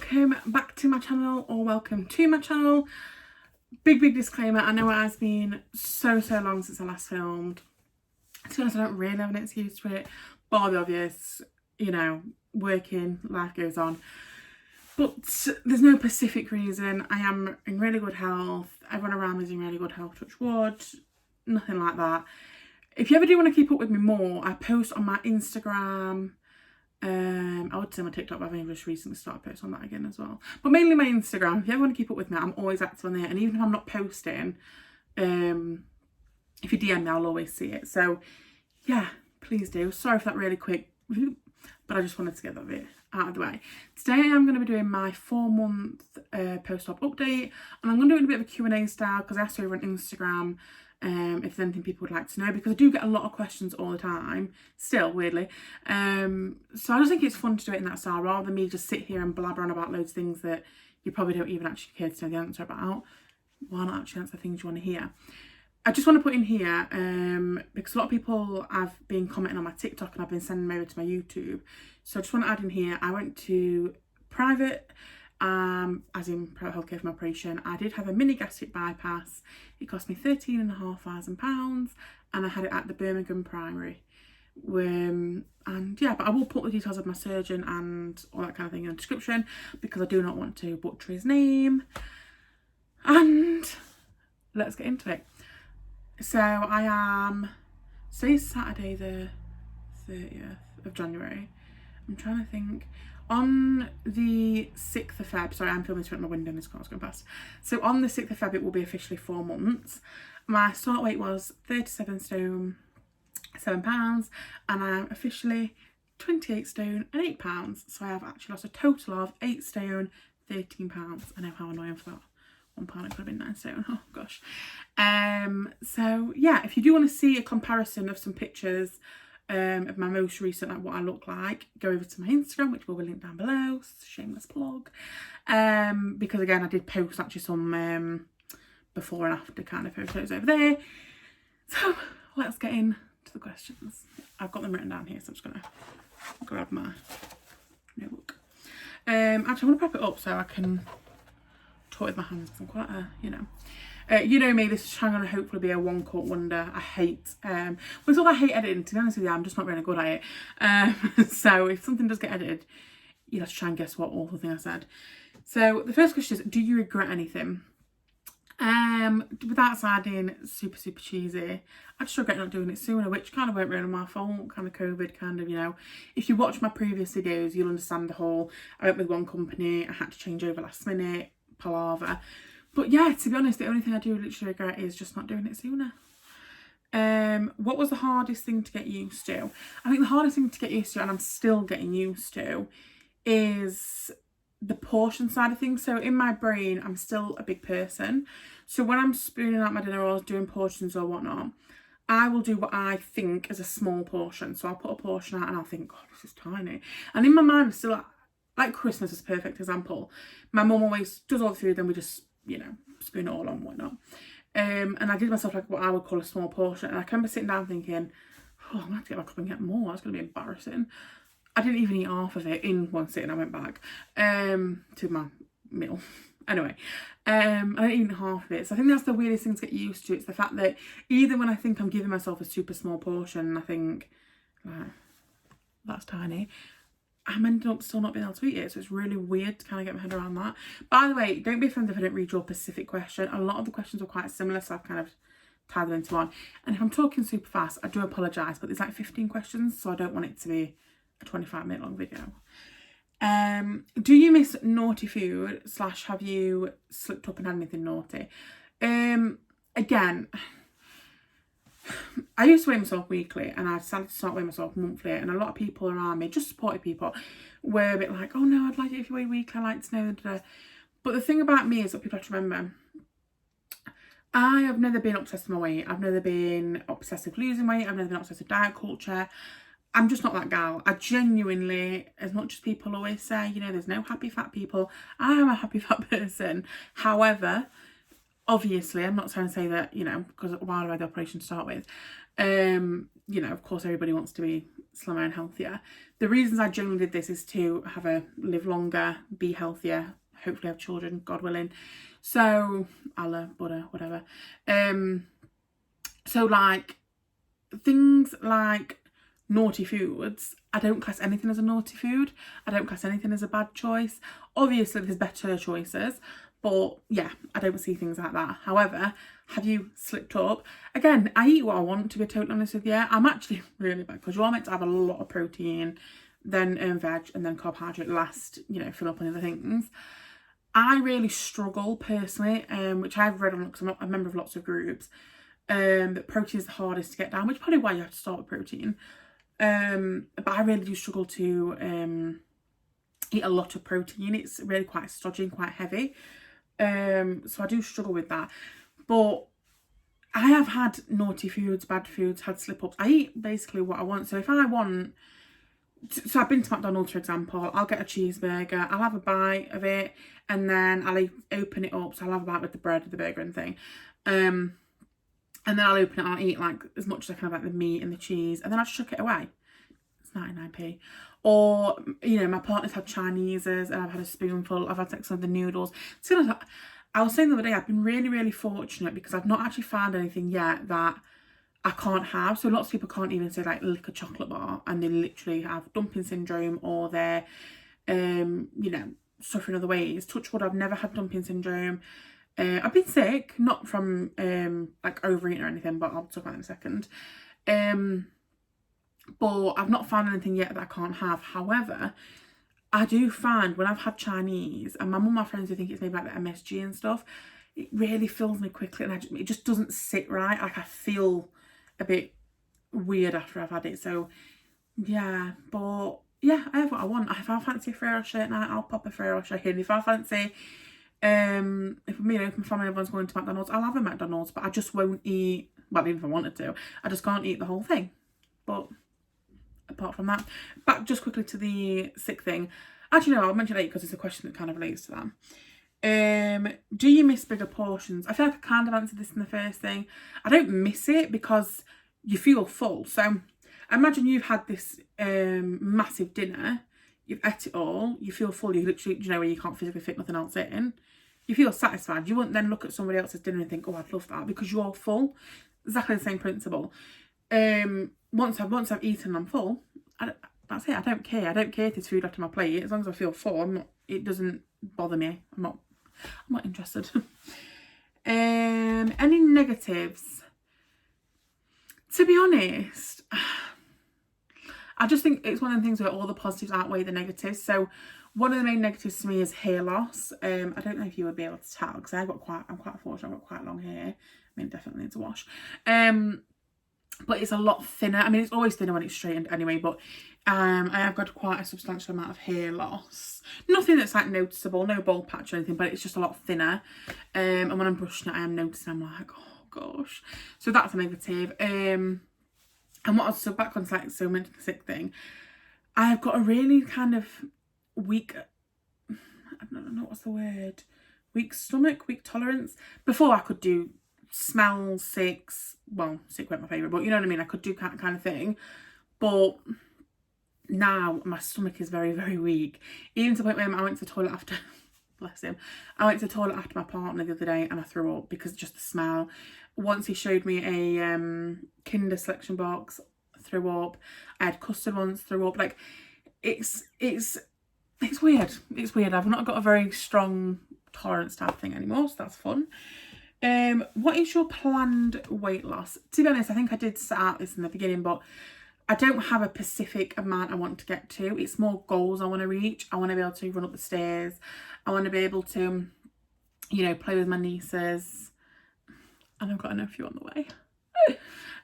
welcome back to my channel, or welcome to my channel. Big disclaimer, I know it has been so long since I last filmed. To be honest, I don't really have an excuse for it, but the obvious, you know, working, life goes on. But there's no specific reason. I am in really good health, everyone around me is in really good health, touch wood, nothing like that. If you ever do want to keep up with me more, I post on my Instagram, I would say my TikTok, but I've only just recently started posting on that again as well. But mainly my Instagram. If you ever want to keep up with me, I'm always active on there. And even if I'm not posting, if you DM me, I'll always see it. So yeah, please do. Sorry for that really quick, but I just wanted to get that bit out of the way. Today I'm going to be doing my 4-month post-op update, and I'm going to do it in a bit of a Q&A style because I asked over on Instagram if there's anything people would like to know, because I do get a lot of questions all the time, still, weirdly. So I just think it's fun to do it in that style, rather than me just sit here and blabber on about loads of things that you probably don't even actually care to know the answer about. Why not actually answer things you want to hear? I just want to put in here, because a lot of people have been commenting on my TikTok and I've been sending them over to my YouTube. So I just want to add in here, I went to private, as in private healthcare for my operation. I did have a mini gastric bypass. It cost me £13,500 and I had it at the Birmingham Primary. And yeah, but I will put the details of my surgeon and all that kind of thing in the description, because I do not want to butcher his name. And let's get into it. So I am, today's Saturday the 30th of January. I'm trying to think. On the 6th of Feb, sorry, I'm filming this from my window and this car's going past. So on the 6th of Feb, it will be officially 4 months. My start weight was 37 stone, 7 pounds, and I'm officially 28 stone and 8 pounds. So I have actually lost a total of 8 stone, 13 pounds. I know how annoying for that. 1 pound, it could have been 9 stone. Oh gosh. So yeah, if you do want to see a comparison of some pictures of my most recent, like what I look like, go over to my Instagram, which will be linked down below. Shameless plug. Because again, I did post actually some before and after kind of photos over there. So let's get into the questions. I've got them written down here, so I'm just gonna grab my notebook. Actually, I'm gonna prop it up so I can talk with my hands, because I'm quite a, you know me, this is trying to hopefully be a one-cut wonder. I hate, well, it's not that I hate editing, to be honest with you, I'm just not really good at it. So if something does get edited, you have to try and guess what awful thing I said. So the first question is, do you regret anything? Without sounding super cheesy, I just regret not doing it sooner, which kind of weren't really my fault, kind of COVID, kind of, you know. If you watch my previous videos, you'll understand the whole, I went with one company, I had to change over last minute, palaver. But yeah, to be honest, the only thing I do literally regret is just not doing it sooner. What was the hardest thing to get used to? I think the hardest thing to get used to, and I'm still getting used to, is the portion side of things. So in my brain, I'm still a big person. So when I'm spooning out my dinner or doing portions or whatnot, I will do what I think is a small portion. So I'll put a portion out and I'll think, God, this is tiny. And in my mind, I'm still like Christmas is a perfect example. My mum always does all the food, then we just, you know, spoon it all on and whatnot. And I did myself like what I would call a small portion. And I can remember sitting down thinking, oh, I'm going to have to get back up and get more. That's going to be embarrassing. I didn't even eat half of it in one sitting. I went back to my meal. Anyway, I didn't eat half of it. So I think that's the weirdest thing to get used to. It's the fact that either when I think I'm giving myself a super small portion, I think, like, that's tiny, I'm ended up still not being able to eat it. So it's really weird to kind of get my head around that. By the way, don't be offended if I didn't read your specific question. A lot of the questions were quite similar, so I've kind of tied them into one. And if I'm talking super fast, I do apologise, but there's like 15 questions, so I don't want it to be a 25-minute long video. Do you miss naughty food / have you slipped up and had anything naughty? Again, I used to weigh myself weekly, and I decided to start weighing myself monthly, and a lot of people around me, just supportive people, were a bit like, oh no, I'd like it if you weigh weekly, I like to know. But the thing about me is that people have to remember, I have never been obsessed with my weight. I've never been obsessed with losing weight. I've never been obsessed with diet culture. I'm just not that gal. I genuinely, as much as people always say, you know, there's no happy fat people, I am a happy fat person. However, obviously, I'm not trying to say that, you know, because while I had the operation to start with, you know, of course everybody wants to be slimmer and healthier. The reasons I generally did this is to live longer, be healthier, hopefully have children, God willing. So, Allah, Buddha, whatever. So like, things like naughty foods, I don't class anything as a naughty food. I don't class anything as a bad choice. Obviously, there's better choices, but yeah, I don't see things like that. However, have you slipped up? Again, I eat what I want, to be totally honest with you. I'm actually really bad because you're meant to have a lot of protein, then veg, and then carbohydrate last, you know, fill up on other things. I really struggle personally, which I've read on, because I'm not a member of lots of groups, that protein is the hardest to get down, which is probably why you have to start with protein. But I really do struggle to eat a lot of protein. It's really quite stodgy and quite heavy. So I do struggle with that. But I have had naughty foods, bad foods, had slip-ups. I eat basically what I want. So if I want... So I've been to McDonald's, for example. I'll get a cheeseburger. I'll have a bite of it. And then I'll open it up. So I'll have a bite with the bread, the burger and thing. And then I'll open it and I'll eat like as much as I can of like the meat and the cheese. And then I'll chuck it away. It's 99p. Or, you know, my partner's had Chineses and I've had a spoonful. I've had like some of the noodles. So I was saying the other day, I've been really, really fortunate because I've not actually found anything yet that I can't have. So lots of people can't even say like lick a chocolate bar and they literally have dumping syndrome or they're, you know, suffering other ways. Touch wood, I've never had dumping syndrome. I've been sick, not from like overeating or anything, but I'll talk about that in a second. But I've not found anything yet that I can't have. However, I do find when I've had Chinese, and my mum and my friends who think it's maybe like the MSG and stuff, it really fills me quickly and it just doesn't sit right. Like I feel a bit weird after I've had it. So yeah, but yeah, I have what I want. If I fancy a Ferrero shirt night, I'll pop a Ferrero shirt in. If I fancy, if me and my family, everyone's going to McDonald's, I'll have a McDonald's, but I just won't eat, well, even if I wanted to, I just can't eat the whole thing. But apart from that, back just quickly to the sick thing. Actually, no, I'll mention it because it's a question that kind of relates to that. Do you miss bigger portions? I feel like I kind of answered this in the first thing. I don't miss it because you feel full. So imagine you've had this massive dinner, you've ate it all, you feel full, you literally, you know, where you can't physically fit nothing else in. You feel satisfied. You wouldn't then look at somebody else's dinner and think, oh, I'd love that, because you're full. Exactly the same principle. Once I've eaten and I'm full, that's it. I don't care. I don't care if there's food left on my plate. As long as I feel full, it doesn't bother me. I'm not interested. Any negatives? To be honest, I just think it's one of the things where all the positives outweigh the negatives. So one of the main negatives to me is hair loss. I don't know if you would be able to tell because I'm quite fortunate. I've got quite long hair. I mean, definitely needs a wash. But it's a lot thinner. I mean, it's always thinner when it's straightened anyway, but I have got quite a substantial amount of hair loss. Nothing that's like noticeable, no bald patch or anything, but it's just a lot thinner. And when I'm brushing it, I am noticing, I'm like, oh gosh. So that's a negative. And what else? So back on like, so mentioned the sick thing. I have got a really kind of weak, I don't know what's the word, weak stomach, weak tolerance. Before I could do smells, sick weren't my favourite, but you know what I mean, I could do kind of thing. But now my stomach is very, very weak. Even to the point where I went to the toilet after, bless him, I went to the toilet after my partner the other day and I threw up because just the smell. Once he showed me a Kinder selection box, threw up. I had custard once, threw up. Like, it's weird. It's weird. I've not got a very strong tolerance type thing anymore, so that's fun. What is your planned weight loss? To be honest, I think I did set out this in the beginning, but I don't have a specific amount I want to get to. It's more goals I want to reach. I want to be able to run up the stairs. I want to be able to, you know, play with my nieces. And I've got a nephew on the way.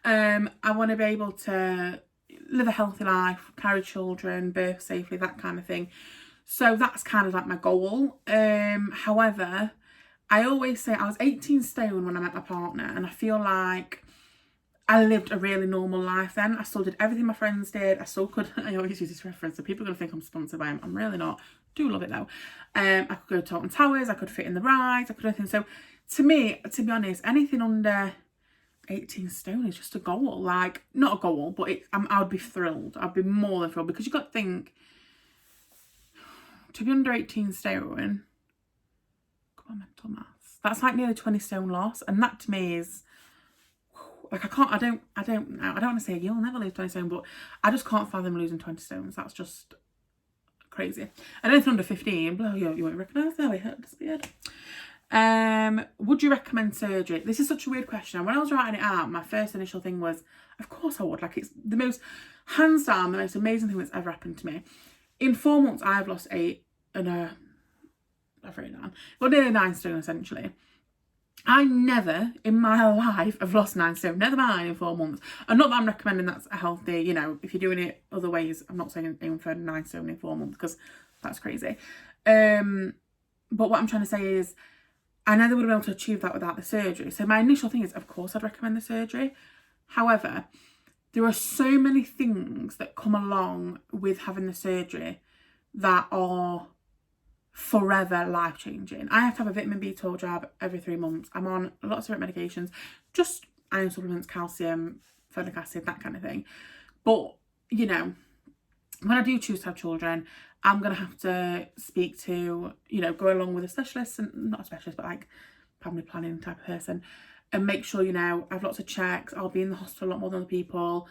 I want to be able to live a healthy life, carry children, birth safely, that kind of thing. So that's kind of like my goal. However, I always say I was 18 stone when I met my partner, and I feel like I lived a really normal life then. I still did everything my friends did. I still could, I always use this reference, so people are going to think I'm sponsored by them. I'm really not. Do love it though. I could go to Alton Towers, I could fit in the rides, I could do anything. So to me, to be honest, anything under 18 stone is just a goal. Like, not a goal, but I would be thrilled. I'd be more than thrilled, because you've got to think, to be under 18 stone, come on, mental maths, that's like nearly 20 stone loss, and that to me is, like, I don't want to say you'll never lose 20 stone, but I just can't fathom losing 20 stones. That's just crazy. And anything under 15, well, you won't recognise that, it disappeared. Would you recommend surgery? This is such a weird question. When I was writing it out, my first initial thing was, of course I would. Like, it's the most, hands down, the most amazing thing that's ever happened to me. In 4 months, I've lost 8 and I've written down, well, nearly 9 stone essentially. I never in my life have lost 9 stone, never mind in 4 months. And not that I'm recommending that's a healthy, you know, if you're doing it other ways, I'm not saying aim for 9 stone in 4 months, because that's crazy. But what I'm trying to say is, I never would have been able to achieve that without the surgery. So my initial thing is, of course, I'd recommend the surgery. However, there are so many things that come along with having the surgery that are forever life-changing. I have to have a vitamin B12 jab every 3 months. I'm on lots of different medications, just iron supplements, calcium, folic acid, that kind of thing. But, you know, when I do choose to have children, I'm going to have to speak to, you know, go along with a specialist, and not a specialist, but like family planning type of person, and make sure, you know, I have lots of checks. I'll be in the hospital a lot more than other people,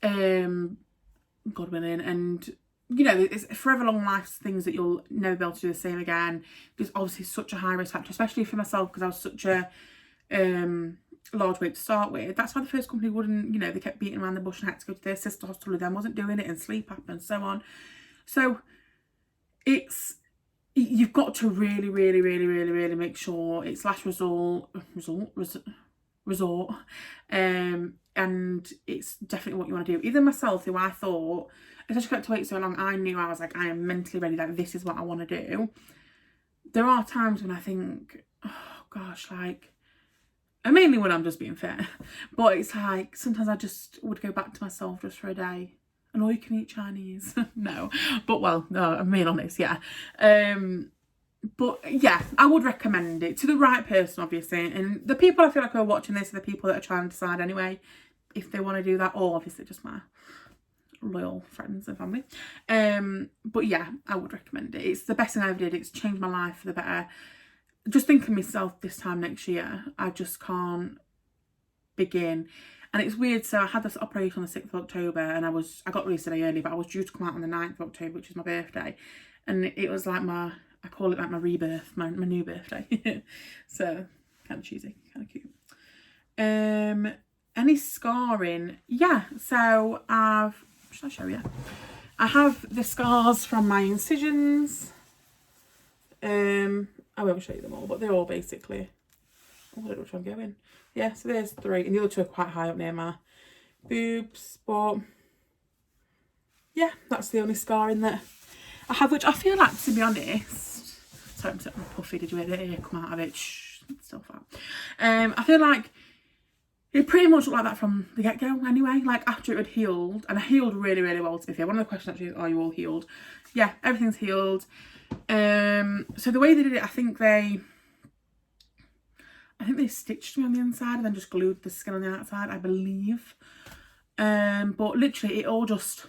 God willing, and, you know, it's forever long life things that you'll never be able to do the same again. There's obviously such a high risk factor, especially for myself, because I was such a large weight to start with. That's why the first company wouldn't, you know, they kept beating around the bush and had to go to their sister hospital who then wasn't doing it, and sleep apnea and so on. So you've got to really, really, really, really, really make sure it's last resort, and it's definitely what you want to do. Even myself, who I thought, especially because I had to wait so long, I knew I was like, I am mentally ready, like, this is what I want to do. There are times when I think, oh gosh, like, and mainly when I'm just being fair, but it's like, sometimes I just would go back to myself just for a day. And all you can eat Chinese. No, but well, no, I'm being honest, yeah. But yeah, I would recommend it to the right person, obviously. And the people I feel like are watching this are the people that are trying to decide anyway if they want to do that, or obviously just my loyal friends and family. But yeah, I would recommend it. It's the best thing I ever did. It's changed my life for the better. Just thinking of myself this time next year, I just can't begin. And it's weird, so I had this operation on the 6th of October, and I got released today early, but I was due to come out on the 9th of October, which is my birthday. And it was like I call it like my rebirth, my new birthday. So, kind of cheesy, kind of cute. Any scarring? Yeah, so should I show you? I have the scars from my incisions. I won't show you them all, but they're all basically, I don't know which I'm going. Yeah, so there's 3, and the other 2 are quite high up near my boobs, but yeah, that's the only scarring that I have, which I feel like, to be honest, sorry, I'm sitting on puffy, did you hear the ear come out of it? Shh, it's still fat. I feel like it pretty much looked like that from the get-go anyway, like after it had healed, and I healed really, really well, to be fair. One of the questions actually is, are you all healed? Yeah, everything's healed. So the way they did it, I think they stitched me on the inside and then just glued the skin on the outside, I believe. But literally it all just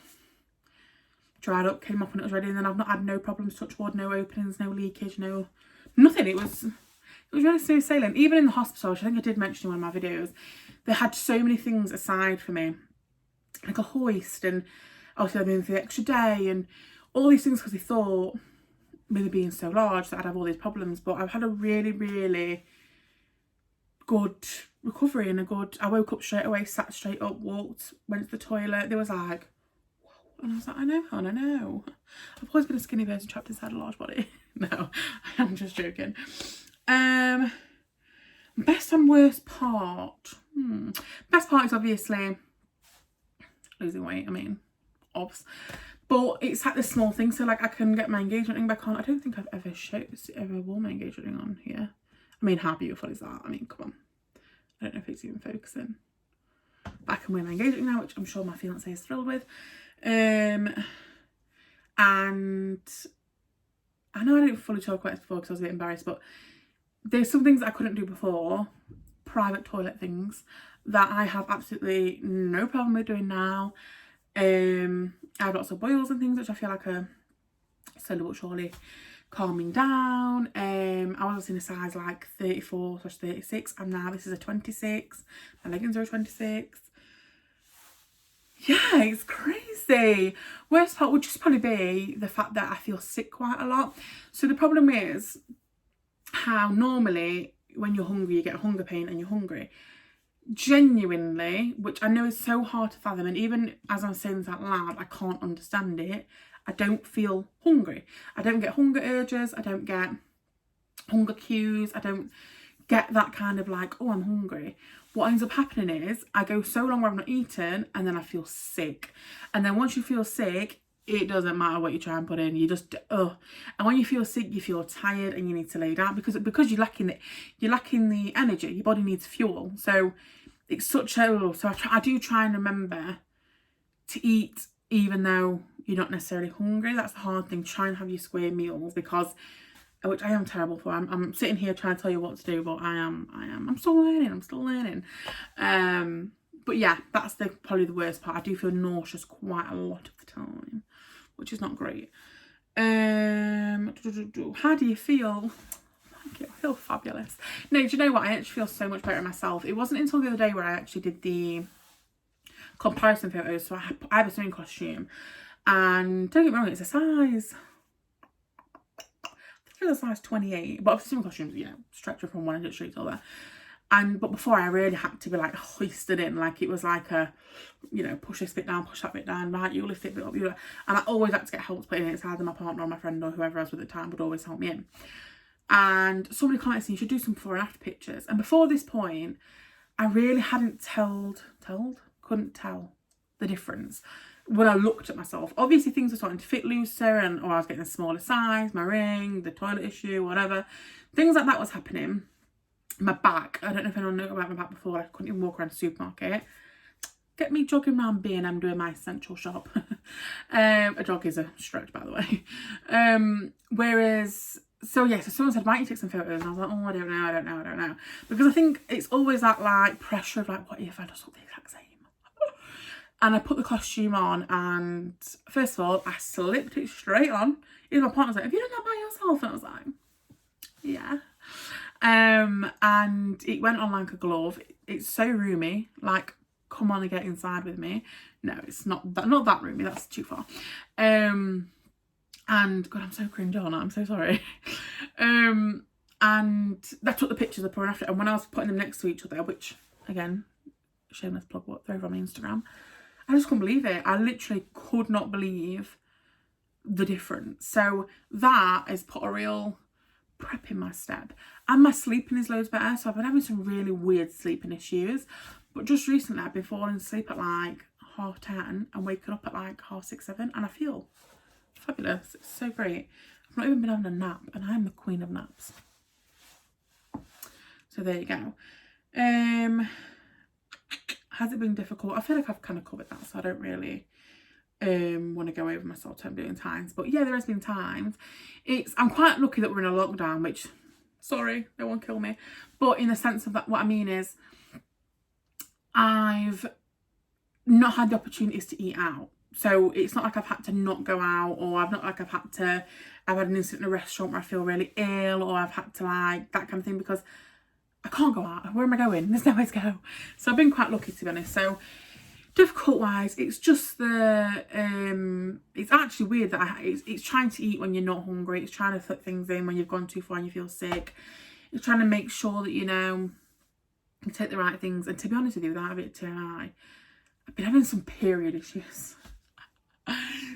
dried up, came off when it was ready, and then I've not had no problems, touch wood, no openings, no leakage, nothing. It was really smooth sailing. Even in the hospital, which I think I did mention in one of my videos, they had so many things aside for me, like a hoist, and obviously I've been for the extra day and all these things, because they thought, with it being so large, that I'd have all these problems. But I've had a really, really good recovery, and I woke up straight away, sat straight up, walked, went to the toilet. They was like, whoa. And I was like, I know, hon, I know. I've always been a skinny person trapped inside a large body. No, I'm just joking. Best and worst part. Best part is obviously losing weight. I mean, obs. But it's like the small things. So like, I can get my engagement ring back on. I don't think I've ever worn my engagement ring on here. I mean, how beautiful is that? I mean, come on. I don't know if it's even focusing. But I can wear my engagement ring now, which I'm sure my fiance is thrilled with. And I know I didn't fully talk about this before because I was a bit embarrassed, but there's some things I couldn't do before, private toilet things, that I have absolutely no problem with doing now. I have lots of boils and things which I feel like are slowly but surely calming down. I was in a size like 34/36, and now this is a 26. My leggings are a 26. Yeah, it's crazy. Worst part would just probably be the fact that I feel sick quite a lot. So the problem is how normally when you're hungry you get a hunger pain and you're hungry. Genuinely, which I know is so hard to fathom, and even as I'm saying this out loud I can't understand it, I don't feel hungry. I don't get hunger urges, I don't get hunger cues, I don't get that kind of like, oh, I'm hungry. What ends up happening is I go so long where I've not eaten and then I feel sick. And then once you feel sick, it doesn't matter what you try and put in, you just, and when you feel sick, you feel tired and you need to lay down because you're lacking the energy, your body needs fuel. So it's such a, so I do try and remember to eat even though you're not necessarily hungry. That's the hard thing, try and have your square meals, because which I am terrible for. I'm sitting here trying to tell you what to do, but I'm still learning. But yeah, that's probably the worst part. I do feel nauseous quite a lot of the time, which is not great. How do you feel? Thank you, I feel fabulous. No, do you know what? I actually feel so much better myself. It wasn't until the other day where I actually did the comparison photos. So I have a swimming costume, and don't get me wrong, it's a size, a size 28, but obviously some costumes, you know, stretch from one end of the street to the other. But before I really had to be like hoisted in, like it was like a, you know, push this bit down, push that bit down, right, you lift it a bit up, and I always had to get help putting it. It's either my partner or my friend or whoever I was with at the time would always help me in. And somebody commented, you should do some before and after pictures. And before this point, I really hadn't couldn't tell the difference when I looked at myself. Obviously things were starting to fit looser, or I was getting a smaller size, my ring, the toilet issue, whatever. Things like that was happening. My back, I don't know if anyone knew about my back before, I couldn't even walk around the supermarket. Get me jogging around B&M doing my essential shop. A jog is a stretch, by the way. So someone said, why don't you take some photos? And I was like, oh, I don't know. Because I think it's always that like pressure of like, what if I just look the exact same? And I put the costume on, and first of all, I slipped it straight on. Even my partner was like, have you done that by yourself? And I was like, yeah. And it went on like a glove. It's so roomy, like, come on and get inside with me. No, it's not that roomy, that's too far. And God, I'm so cringe on it, I'm so sorry. And I took the pictures of before and after, and when I was putting them next to each other, which again, shameless plug, they're over on my Instagram, I just couldn't believe it. I literally could not believe the difference. So that has put a real prep in my step. And my sleeping is loads better. So I've been having some really weird sleeping issues. But just recently I've been falling asleep at like 10:30 and waking up at like 6:30, 7, and I feel fabulous. It's so great. I've not even been having a nap, and I'm the queen of naps. So there you go. Has it been difficult? I feel like I've kind of covered that, so I don't really want to go over myself time doing times. But yeah, there has been times. I'm quite lucky that we're in a lockdown, which, sorry, no one kill me. But in the sense of that, what I mean is I've not had the opportunities to eat out. So it's not like I've had to not go out, or I've had an incident in a restaurant where I feel really ill, or I've had to like that kind of thing, because I can't go out. Where am I going? There's nowhere to go. So I've been quite lucky, to be honest. So difficult wise, it's just it's actually weird that it's trying to eat when you're not hungry. It's trying to fit things in when you've gone too far and you feel sick. It's trying to make sure that, you know, you take the right things. And to be honest with you, without a bit too high, I've been having some period issues.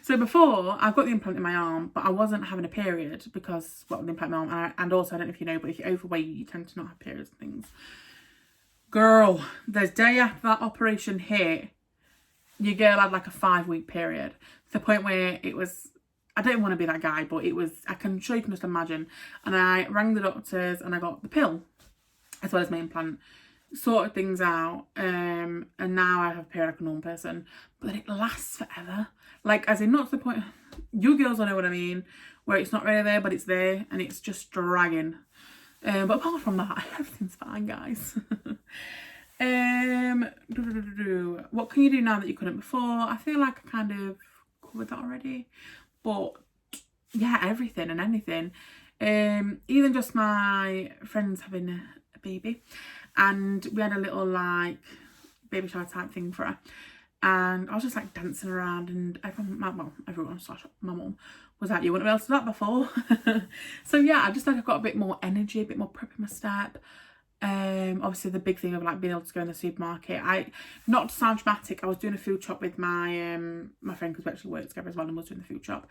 So before, I've got the implant in my arm, but I wasn't having a period because, well, the implant in my arm, and also, I don't know if you know, but if you're overweight, you tend to not have periods and things. Girl, the day after that operation hit, your girl had like a 5-week period. To the point where it was, I don't want to be that guy, but it was, I'm sure you can just imagine. And I rang the doctors and I got the pill, as well as my implant, sorted things out, and now I have a period like a normal person, but it lasts forever. Like, as in, not to the point, you girls will know what I mean, where it's not really there, but it's there, and it's just dragging. But apart from that, everything's fine, guys. What can you do now that you couldn't before? I feel like I kind of covered that already. But yeah, everything and anything. Even just my friends having a baby, and we had a little like baby shower type thing for her, and I was just like dancing around, and everyone slash my mum was like, you wouldn't be able to do that before. So yeah, I just like I've got a bit more energy, a bit more prep in my step. Obviously the big thing of like being able to go in the supermarket. Not to sound dramatic, I was doing a food shop with my my friend, because we actually worked together as well and was doing the food shop,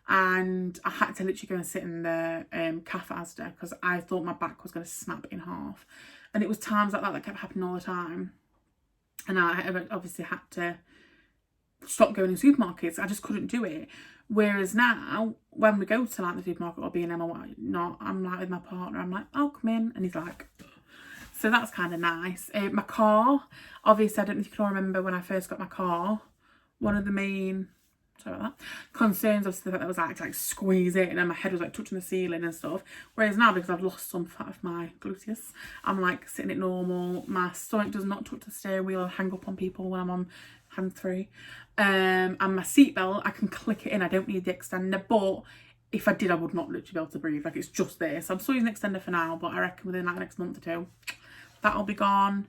and I had to literally go and sit in the cafe Asda because I thought my back was going to snap in half, and it was times like that kept happening all the time, and I obviously had to stop going in supermarkets. I just couldn't do it. Whereas now, when we go to like the supermarket or B&M or whatnot, I'm like with my partner, I'm like, oh, come in, and he's like, so that's kind of nice. My car, obviously, I don't know if you can all remember when I first got my car, one of the main, sorry about that, concerns was the fact that I was like squeeze it, and my head was like touching the ceiling and stuff. Whereas now, because I've lost some fat of my gluteus, I'm like sitting at normal. My stomach does not touch the steering wheel or hang up on people when I'm on hand-free. And my seatbelt, I can click it in. I don't need the extender, but if I did, I would not literally be able to breathe. Like, it's just there. So I'm still using the extender for now, but I reckon within like the next month or two, that'll be gone.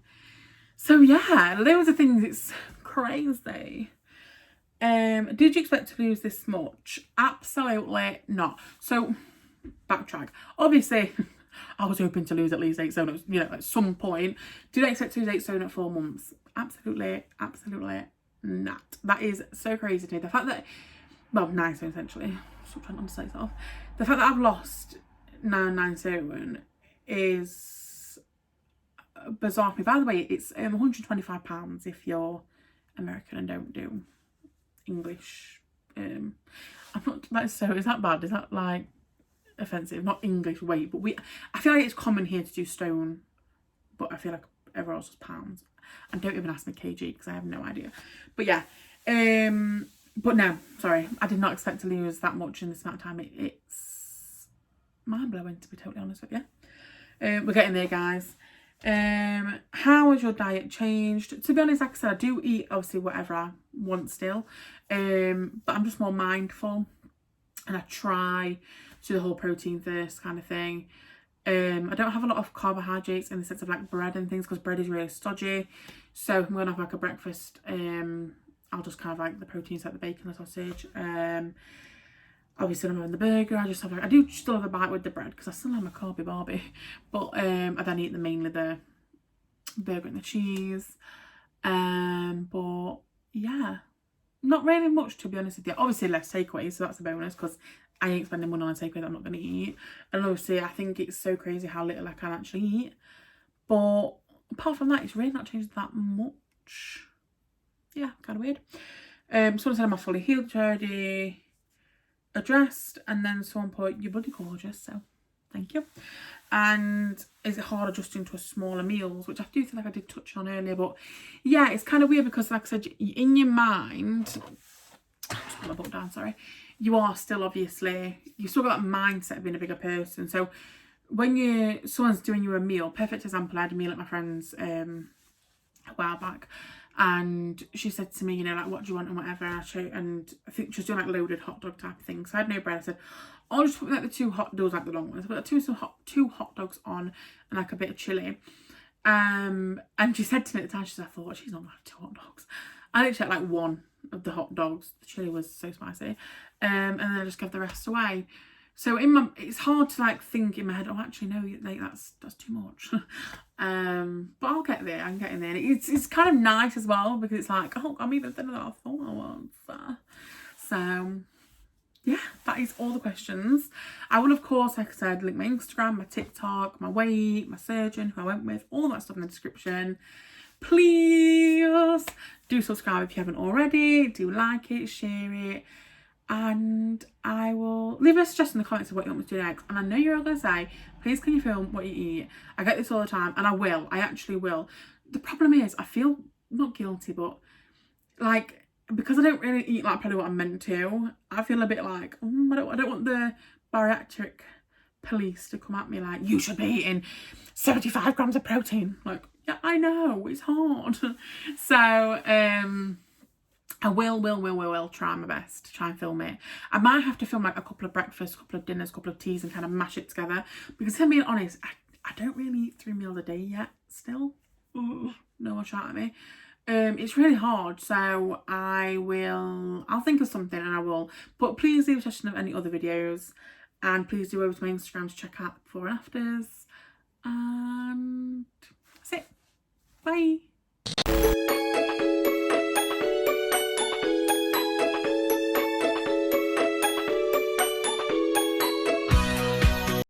So yeah, loads of things. It's crazy. Did you expect to lose this much? Absolutely not. So backtrack. Obviously, I was hoping to lose at least 8 stone, you know, at some point. Did I expect to lose 8 stone at 4 months? Absolutely not. That is so crazy to me. The fact that, well, 9 stone essentially. Stop trying to understate myself. The fact that I've lost 9 stone is bizarre to me. By the way, it's £125 if you're American and don't do English. I'm not like, so is that bad? Is that like offensive? Not English weight, but I feel like it's common here to do stone, but I feel like everywhere else is pounds. And don't even ask me kg because I have no idea. But yeah, but no, sorry, I did not expect to lose that much in this amount of time. It's mind blowing, to be totally honest with you. We're getting there, guys. How has your diet changed? To be honest, like I said, I do eat obviously whatever I want still, but I'm just more mindful, and I try to do the whole protein first kind of thing. I don't have a lot of carbohydrates in the sense of like bread and things, because bread is really stodgy. So if I'm gonna have like a breakfast, I'll just kind of like the proteins like the bacon, the sausage. Obviously when I'm having the burger, I just have like, I do still have a bite with the bread because I still have my carby barbie, but I then eat mainly the burger and the cheese. But yeah, not really much, to be honest with you. Obviously less takeaways, so that's a bonus, because I ain't spending money on a takeaway that I'm not going to eat. And obviously I think it's so crazy how little I can actually eat, but apart from that, it's really not changed that much. Yeah, kind of weird. Someone said I'm fully healed already, addressed, and then someone put, you're bloody gorgeous, so thank you. And is it hard adjusting to a smaller meals, which I do feel like I did touch on earlier, but yeah, it's kind of weird because, like I said, in your mind, just put my book down, sorry, you are still obviously, you've still got that mindset of being a bigger person. So when someone's doing you a meal, perfect example, I had a meal at my friend's a while back, and she said to me, you know, like, what do you want and whatever, and I think she was doing like loaded hot dog type of thing, so I had no bread. I said, I'll just put like the 2 hot dogs, like the long ones, I put like two hot dogs on and like a bit of chilli. And she said to me at the time, she said, I thought, she's not gonna have 2 hot dogs. I literally had like 1 of the hot dogs, the chilli was so spicy, and then I just gave the rest away. So it's hard to like think in my head, oh actually no, like that's too much. But I'll get there, I'm getting there. And it's kind of nice as well, because it's like, oh, I'm even thinner than I thought I was. So yeah, that is all the questions. I will, of course, like I said, link my Instagram, my TikTok, my weight, my surgeon, who I went with, all that stuff in the description. Please do subscribe if you haven't already. Do like it, share it. And I will leave a suggestion in the comments of what you want me to do next. And I know you're all going to say, please can you film what you eat? I get this all the time, and I will. I actually will. The problem is, I feel not guilty, but like, because I don't really eat like probably what I'm meant to, I feel a bit like, I don't want the bariatric police to come at me like, you should be eating 75 grams of protein. Like, yeah, I know, it's hard. So I will try my best to try and film it. I might have to film like a couple of breakfasts, a couple of dinners, a couple of teas and kind of mash it together, because if I'm being honest, I don't really eat 3 meals a day yet still. Ooh, no one shout at me. It's really hard, so I'll think of something and I will. But please leave a suggestion of any other videos, and please do over to my Instagram to check out the before and afters. And that's it. Bye.